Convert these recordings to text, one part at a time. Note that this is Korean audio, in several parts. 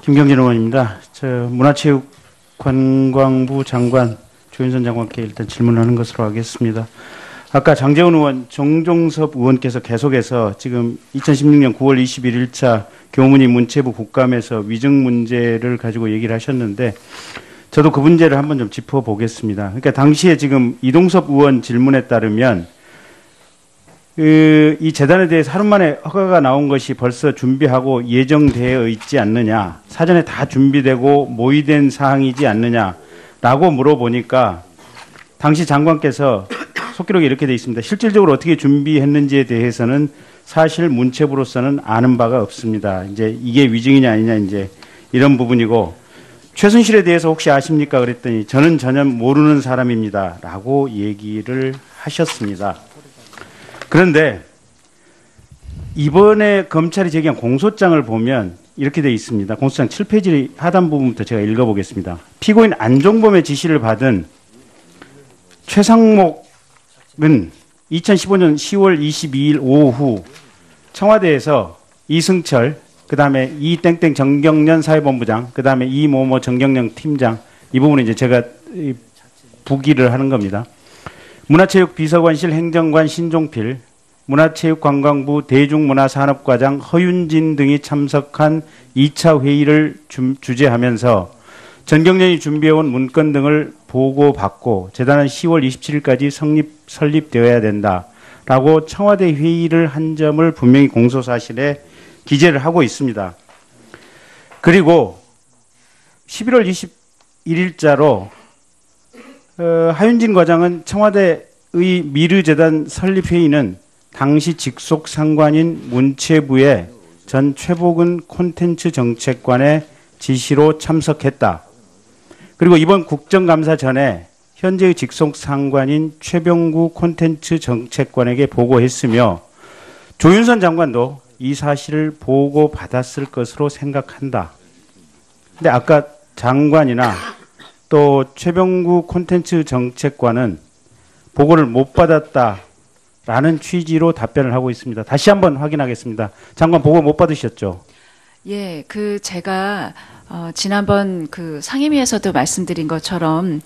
김경진 의원입니다. 문화체육관광부 장관 조윤선 장관께 일단 질문하는 것으로 하겠습니다. 아까 장제원 의원, 정종섭 의원께서 계속해서 지금 2016년 9월 21일자 교문위 문체부 국감에서 위증 문제를 가지고 얘기를 하셨는데 저도 그 문제를 한번 좀 짚어보겠습니다. 그러니까 당시에 지금 이동섭 의원 질문에 따르면 이 재단에 대해서 하루 만에 허가가 나온 것이 벌써 준비하고 예정되어 있지 않느냐, 사전에 다 준비되고 모의된 사항이지 않느냐라고 물어보니까 당시 장관께서 속기록에 이렇게 되어 있습니다. 실질적으로 어떻게 준비했는지에 대해서는 사실 문체부로서는 아는 바가 없습니다. 이제 이게 위증이냐 아니냐 이제 이런 부분이고, 최순실에 대해서 혹시 아십니까? 그랬더니 저는 전혀 모르는 사람입니다. 라고 얘기를 하셨습니다. 그런데 이번에 검찰이 제기한 공소장을 보면 이렇게 되어 있습니다. 공소장 7페이지 하단 부분부터 제가 읽어보겠습니다. 피고인 안종범의 지시를 받은 최상목은 2015년 10월 22일 오후 청와대에서 이승철, 그 다음에 이땡땡 정경련 사회본부장, 그 다음에 이모모 정경련 팀장, 이 부분은 이제 제가 부기를 하는 겁니다. 문화체육비서관실 행정관 신종필, 문화체육관광부 대중문화산업과장 허윤진 등이 참석한 2차 회의를 주재하면서 정경련이 준비해온 문건 등을 보고받고 재단은 10월 27일까지 설립되어야 된다라고 청와대 회의를 한 점을 분명히 공소사실에 기재를 하고 있습니다. 그리고 11월 21일자로 하윤진 과장은 청와대의 미르재단 설립회의는 당시 직속 상관인 문체부의 전 최복은 콘텐츠 정책관의 지시로 참석했다. 그리고 이번 국정감사 전에 현재의 직속 상관인 최병구 콘텐츠 정책관에게 보고했으며 조윤선 장관도 이 사실을 보고받았을 것으로 생각한다. 근데 아까 장관이나 또 최병구 콘텐츠 정책관은 보고를 못 받았다라는 취지로 답변을 하고 있습니다. 다시 한번 확인하겠습니다. 장관 보고 못 받으셨죠? 예, 제가 지난번 상임위에서도 말씀드린 것처럼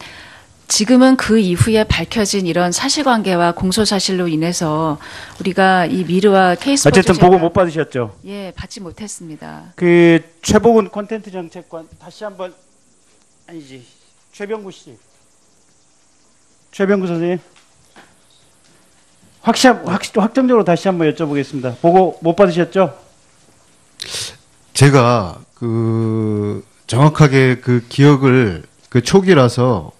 지금은 그 이후에 밝혀진 이런 사실관계와 공소사실로 인해서 우리가 이 미르와 K스포츠 어쨌든 보고 못 받으셨죠? 예, 받지 못했습니다. 최복은 콘텐츠 정책관 다시 한번 아니지 최병구 씨, 최병구 선생님 확정적으로 다시 한번 여쭤보겠습니다. 보고 못 받으셨죠? 제가 정확하게 기억을 초기라서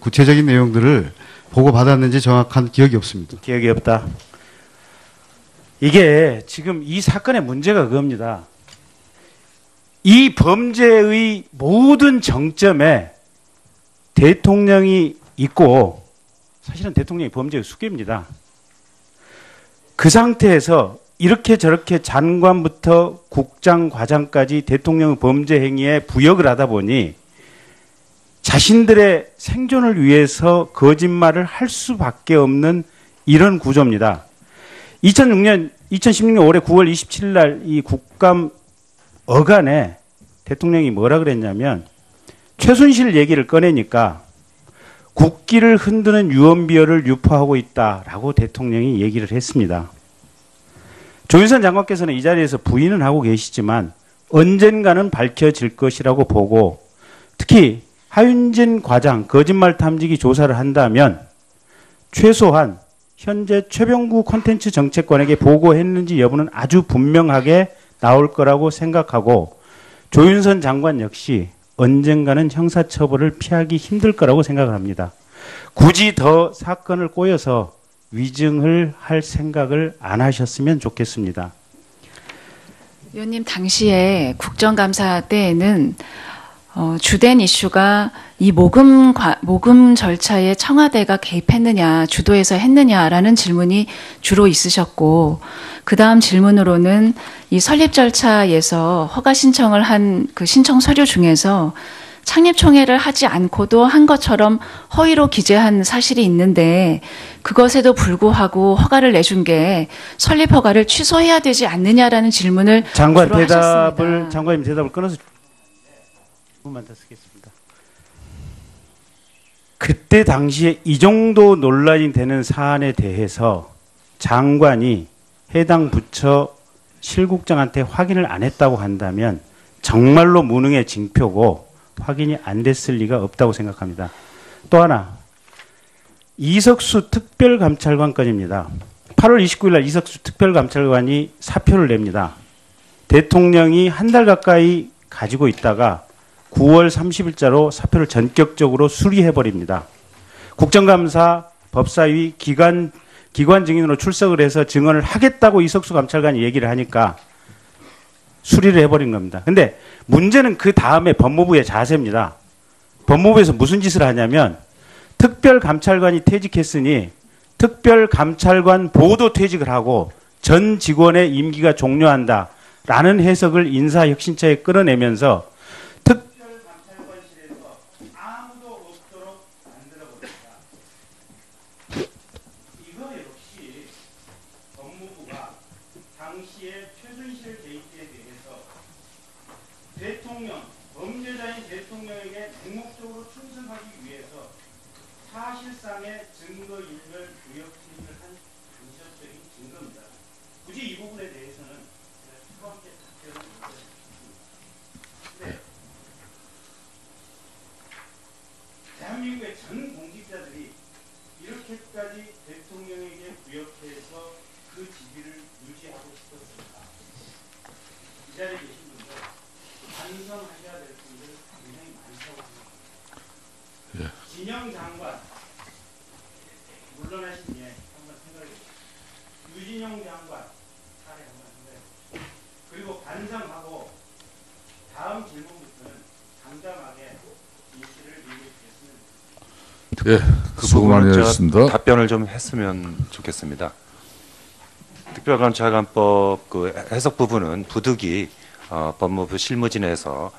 구체적인 내용들을 보고 받았는지 정확한 기억이 없습니다. 기억이 없다. 이게 지금 이 사건의 문제가 그겁니다. 이 범죄의 모든 정점에 대통령이 있고 사실은 대통령이 범죄의 수괴입니다. 그 상태에서 이렇게 저렇게 장관부터 국장, 과장까지 대통령의 범죄 행위에 부역을 하다 보니 자신들의 생존을 위해서 거짓말을 할 수밖에 없는 이런 구조입니다. 2016년 올해 9월 27일 날 이 국감 어간에 대통령이 뭐라 그랬냐면 최순실 얘기를 꺼내니까 국기를 흔드는 유언비어를 유포하고 있다라고 대통령이 얘기를 했습니다. 조윤선 장관께서는 이 자리에서 부인은 하고 계시지만 언젠가는 밝혀질 것이라고 보고, 특히 하윤진 과장 거짓말 탐지기 조사를 한다면 최소한 현재 최병구 콘텐츠 정책관에게 보고했는지 여부는 아주 분명하게 나올 거라고 생각하고, 조윤선 장관 역시 언젠가는 형사처벌을 피하기 힘들 거라고 생각을 합니다. 굳이 더 사건을 꼬여서 위증을 할 생각을 안 하셨으면 좋겠습니다. 위원님, 당시에 국정감사 때에는 주된 이슈가 이 모금 절차에 청와대가 개입했느냐, 주도해서 했느냐라는 질문이 주로 있으셨고, 그 다음 질문으로는 이 설립 절차에서 허가 신청을 한 신청 서류 중에서 창립총회를 하지 않고도 한 것처럼 허위로 기재한 사실이 있는데 그것에도 불구하고 허가를 내준 게 설립 허가를 취소해야 되지 않느냐라는 질문을 장관 주로 하셨습니다. 장관님 대답을 끊어서 1분만 더 쓰겠습니다. 그때 당시에 이 정도 논란이 되는 사안에 대해서 장관이 해당 부처 실국장한테 확인을 안 했다고 한다면 정말로 무능의 징표고 확인이 안 됐을 리가 없다고 생각합니다. 또 하나, 이석수 특별감찰관 건입니다. 8월 29일 날 이석수 특별감찰관이 사표를 냅니다. 대통령이 한 달 가까이 가지고 있다가 9월 30일자로 사표를 전격적으로 수리해버립니다. 국정감사, 법사위, 기관 증인으로 출석을 해서 증언을 하겠다고 이석수 감찰관이 얘기를 하니까 수리를 해버린 겁니다. 근데 문제는 그 다음에 법무부의 자세입니다. 법무부에서 무슨 짓을 하냐면 특별감찰관이 퇴직했으니 특별감찰관 보도 퇴직을 하고 전 직원의 임기가 종료한다라는 해석을 인사혁신처에 끌어내면서 특별감찰관실에서 아무도 없도록 만들어버립니다. 이거 역시 법무부가 당시의 최순실 게이트에 대해서 대통령, 범죄자인 대통령에게 맹목적으로 충성하기 위해서 사실상의 증거인멸 구역 투입을 한 간접적인 증거입니다. 굳이 이 부분에 대해서는 제가 차갑게 답변을 드리겠습니다. 네. 대한민국의 전 공직자들이 이렇게까지 대통령에게 구역해서 그 지위를 유지하고 싶었습니다. 이 자리에 계신 분들 반성하셔야 될 분들 굉장히 많다고 생각합니다. 예. 진영 장관 물러나신 예 한번 생각해 보십시오. 유진영 장관 사례 한번 생각해 보십시오. 그리고 반성하고 다음 질문부터는 담담하게 진실을 얘기해 주셨으면 좋겠습니다. 예, 그 수고 많이 부분은 제가 하셨습니다. 답변을 좀 했으면 좋겠습니다. 특별감찰관법 그 해석 부분은 부득이 법무부 실무진에서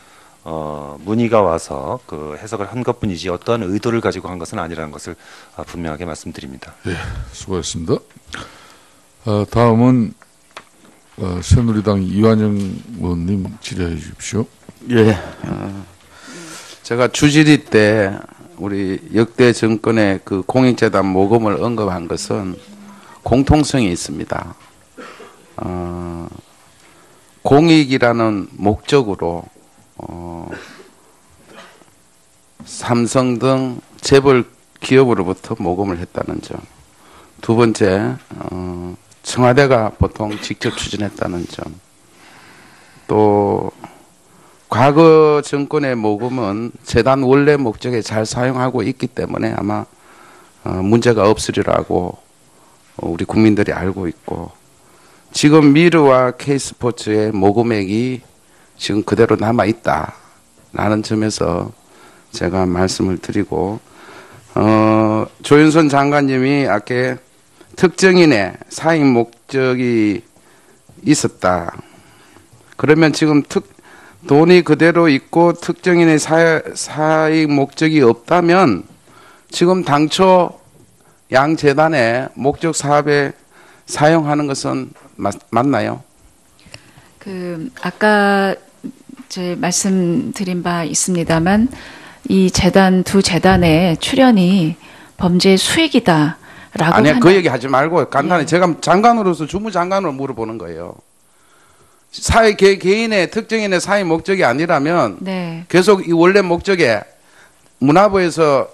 문의가 와서 그 해석을 한 것뿐이지 어떠한 의도를 가지고 한 것은 아니라는 것을 분명하게 말씀드립니다. 예, 수고하셨습니다. 다음은 새누리당 이완영 의원님 질의해 주십시오. 예. 제가 주질의 때 우리 역대 정권의 그 공익재단 모금을 언급한 것은 공통성이 있습니다. 공익이라는 목적으로 삼성 등 재벌 기업으로부터 모금을 했다는 점. 두 번째, 청와대가 보통 직접 추진했다는 점. 또 과거 정권의 모금은 재단 원래 목적에 잘 사용하고 있기 때문에 아마 문제가 없으리라고 우리 국민들이 알고 있고, 지금 미르와 K스포츠의 모금액이 지금 그대로 남아있다라는 점에서 제가 말씀을 드리고, 조윤선 장관님이 아까 특정인의 사익 목적이 있었다. 그러면 지금 돈이 그대로 있고 특정인의 사익 목적이 없다면 지금 당초 양 재단의 목적 사업에 사용하는 것은 맞나요? 아까 제 말씀드린 바 있습니다만 이 두 재단의 출연이 범죄 수익이다라고 아니요, 그 얘기 하지 말고 간단히 제가 장관으로서 주무장관으로 물어보는 거예요. 개인의 특정인의 사익 목적이 아니라면 네. 계속 이 원래 목적에 문화부에서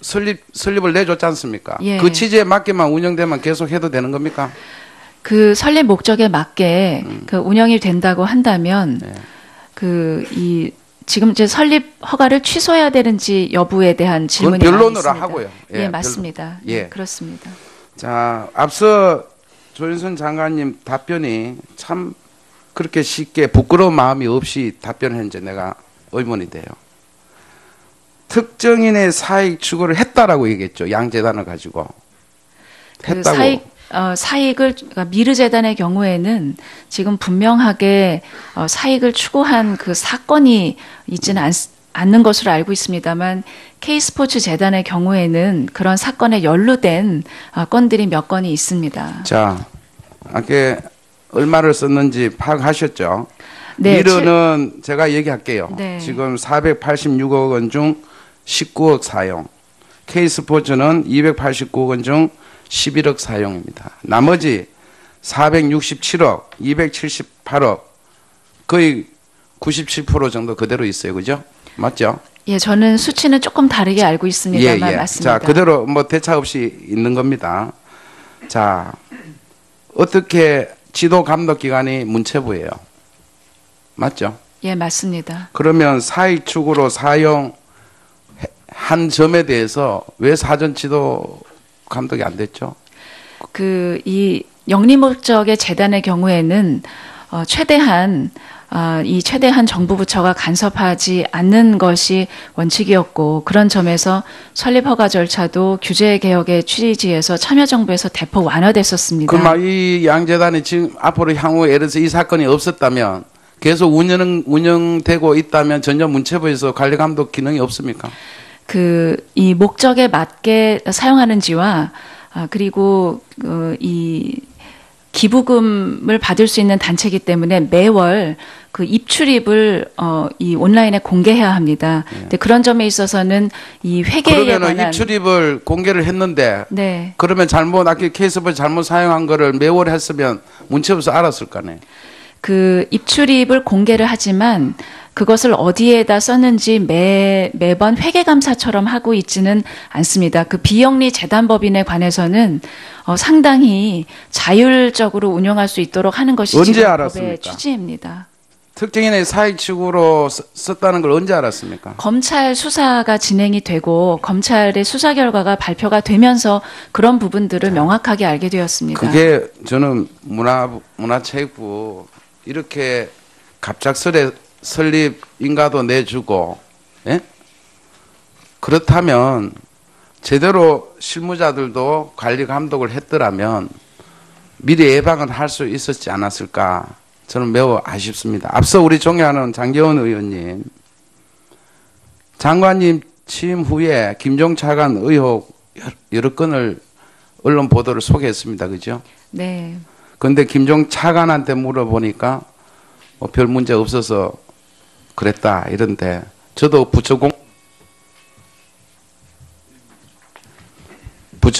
설립을 내줬지 않습니까? 예. 그 취지에 맞게만 운영되면 계속 해도 되는 겁니까? 그 설립 목적에 맞게 그 운영이 된다고 한다면 네. 지금 이제 설립 허가를 취소해야 되는지 여부에 대한 질문이 그건 변론으로 있습니다. 하고요. 예, 맞습니다. 예. 그렇습니다. 자, 앞서 조윤선 장관님 답변이 참 그렇게 쉽게 부끄러운 마음이 없이 답변했는지 내가 의문이 돼요. 특정인의 사익 추구를 했다라고 얘기했죠. 양재단을 가지고. 했다고. 사익을 그러니까 미르재단의 경우에는 지금 분명하게 사익을 추구한 그 사건이 있지는 않는 것으로 알고 있습니다만 K스포츠 재단의 경우에는 그런 사건에 연루된 건들이 몇 건이 있습니다. 자, 아까 얼마를 썼는지 파악하셨죠? 네, 미르는 제가 얘기할게요. 네. 지금 486억 원 중 19억 사용. K스포츠는 289억 원 중 11억 사용입니다. 나머지 467억, 278억, 거의 97% 정도 그대로 있어요. 그죠? 맞죠? 예, 저는 수치는 조금 다르게 알고 있습니다만 맞습니다. 자, 그대로 뭐 대차 없이 있는 겁니다. 자, 어떻게 지도 감독 기관이 문체부예요. 맞죠? 예, 맞습니다. 그러면 사익축으로 사용한 점에 대해서 왜 사전 지도 감독이 안 됐죠? 이 영리 목적의 재단의 경우에는 최대한 정부 부처가 간섭하지 않는 것이 원칙이었고 그런 점에서 설립 허가 절차도 규제 개혁의 취지에서 참여정부에서 대폭 완화됐었습니다. 그럼 이 양재단이 지금 앞으로 향후 예를 들어서 이 사건이 없었다면 계속 운영되고 있다면 전혀 문체부에서 관리 감독 기능이 없습니까? 이 목적에 맞게 사용하는지와 그리고 이 기부금을 받을 수 있는 단체이기 때문에 매월 그 입출입을 이 온라인에 공개해야 합니다. 근데 그런 점에 있어서는 이 회계에 그러면 관한 입출입을 공개를 했는데 네. 그러면 아까 케이스를 잘못 사용한 거를 매월 했으면 문체부에서 알았을 거네. 그 입출입을 공개를 하지만 그것을 어디에다 썼는지 매번 회계감사처럼 하고 있지는 않습니다. 그 비영리 재단법인에 관해서는 상당히 자율적으로 운영할 수 있도록 하는 것이 언제 지금 알았습니까? 법의 취지입니다. 특정인의 사익축으로 썼다는 걸 언제 알았습니까? 검찰 수사가 진행이 되고 검찰의 수사 결과가 발표가 되면서 그런 부분들을 명확하게 알게 되었습니다. 그게 저는 문화체육부 이렇게 갑작스레 설립 인가도 내주고 그렇다면 제대로 실무자들도 관리 감독을 했더라면 미리 예방을 할 수 있었지 않았을까 저는 매우 아쉽습니다. 앞서 우리 존경하는 장제원 의원님 장관님 취임 후에 김종 차관 의혹 여러 건을 언론 보도를 소개했습니다. 그죠? 네. 그런데 김종 차관한테 물어보니까 별 문제 없어서 그랬다 이런데 저도 부처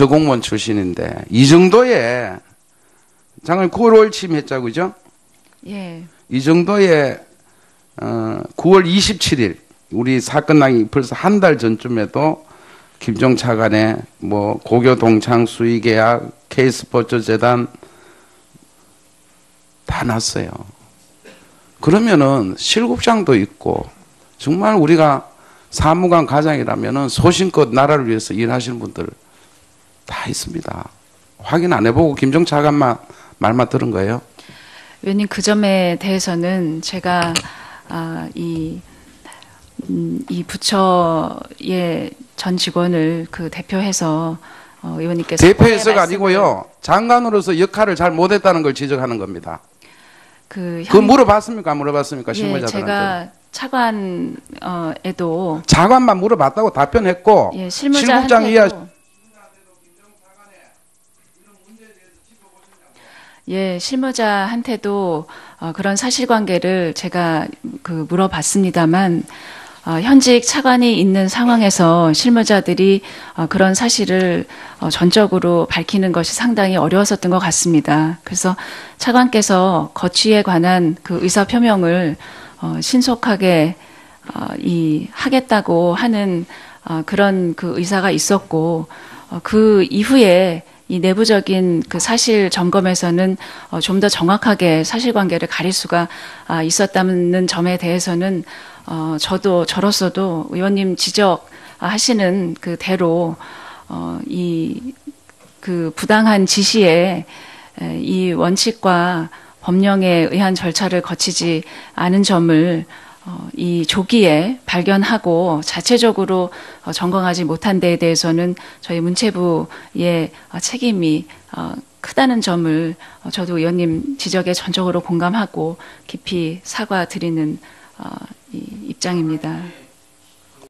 공무원 출신인데 이 정도의 장관 9월 5일 취임했죠, 그죠? 예. 이 정도의 9월 27일 우리 사건 나기 벌써 한 달 전쯤에도 김종 차관의 뭐 고교 동창 수의 계약, K스포츠 재단 다 났어요. 그러면은 실국장도 있고 정말 우리가 사무관 과장이라면은 소신껏 나라를 위해서 일하시는 분들 다 있습니다. 확인 안 해보고 김종 차관만 말만 들은 거예요? 의원님 그 점에 대해서는 제가 이 부처의 전 직원을 그 대표해서 의원님께서 대표해서가 아니고요. 장관으로서 역할을 잘 못했다는 걸 지적하는 겁니다. 그거 물어봤습니까? 안 물어봤습니까? 예, 실무자들한테. 제가 차관에도 차관만 물어봤다고 답변했고 예, 실국장 이하 예, 실무자한테도 그런 사실관계를 제가 물어봤습니다만 현직 차관이 있는 상황에서 실무자들이 그런 사실을 전적으로 밝히는 것이 상당히 어려웠었던 것 같습니다. 그래서 차관께서 거취에 관한 그 의사 표명을 신속하게 하겠다고 하는 그런 그 의사가 있었고 그 이후에 이 내부적인 그 사실 점검에서는 좀 더 정확하게 사실관계를 가릴 수가 있었다는 점에 대해서는 저로서도 의원님 지적하시는 그대로 그 부당한 지시에 이 원칙과 법령에 의한 절차를 거치지 않은 점을 이 조기에 발견하고 자체적으로 점검하지 못한 데에 대해서는 저희 문체부의 책임이 크다는 점을 저도 의원님 지적에 전적으로 공감하고 깊이 사과드리는 이 입장입니다.